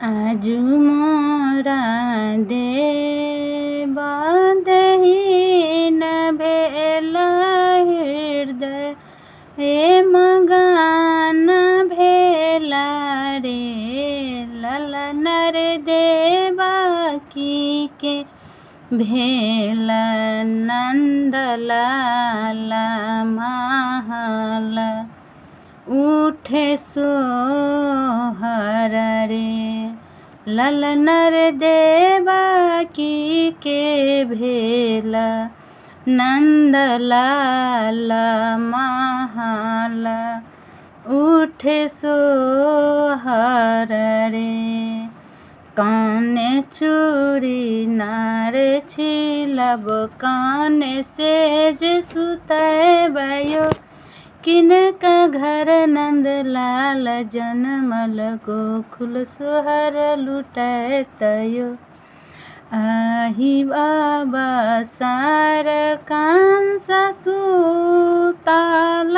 आजु मोरा देव दहीन भेल हृदय मगन भेला रे। ललन रे देवकी के भेल नंद लाला महल उठे सोहर रे। ललन रे देवकी के भेल नंद लाला महल उठे सोहर रे। काने चूड़ी नारे छिलब काने सेज सुतबयो किनका घर नंद लाल जनमल गोकुल सोहर लुटैतयो। आही बाबा सार कंस सुतल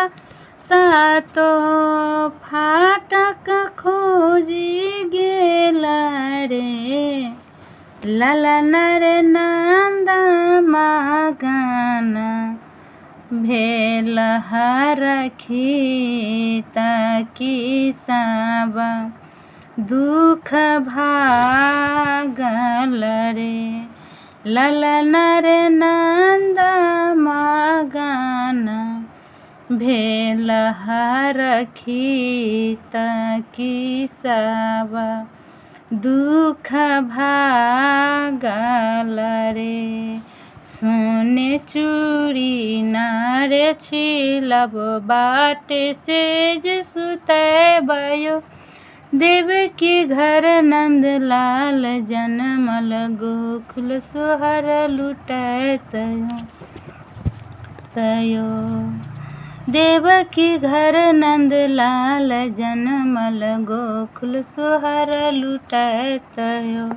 सातो फाटक खोजी गेल रे। ललन रे नंद मगन भेल हरखित की सब दुख भागल रे। ललन रे नंद मगन भेल हरखित की सब दुख भागल रे। सोने चूड़ी नारे छिलब बाटे सेज सुतबयो देवकी घर नंद लाल जनमल गोकुल सोहर लुटैतयो। देवकी घर नंद लाल जनमल गोकुल सोहर लुटैतयो।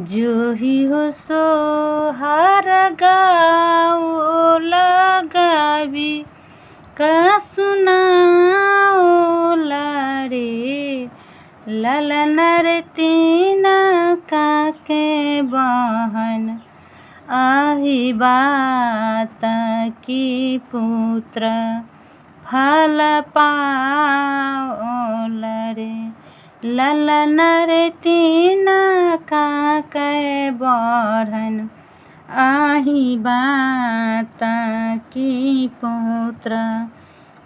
जो ही हो सोहर गाओ लगावी का सुनाओ रे। ललन रे तीन काके बहन आही बात की पुत्र फल पाओल रे। ललन रे तीन काके बहन आही बात की पुत्र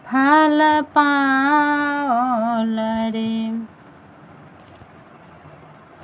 फल पाओल रे।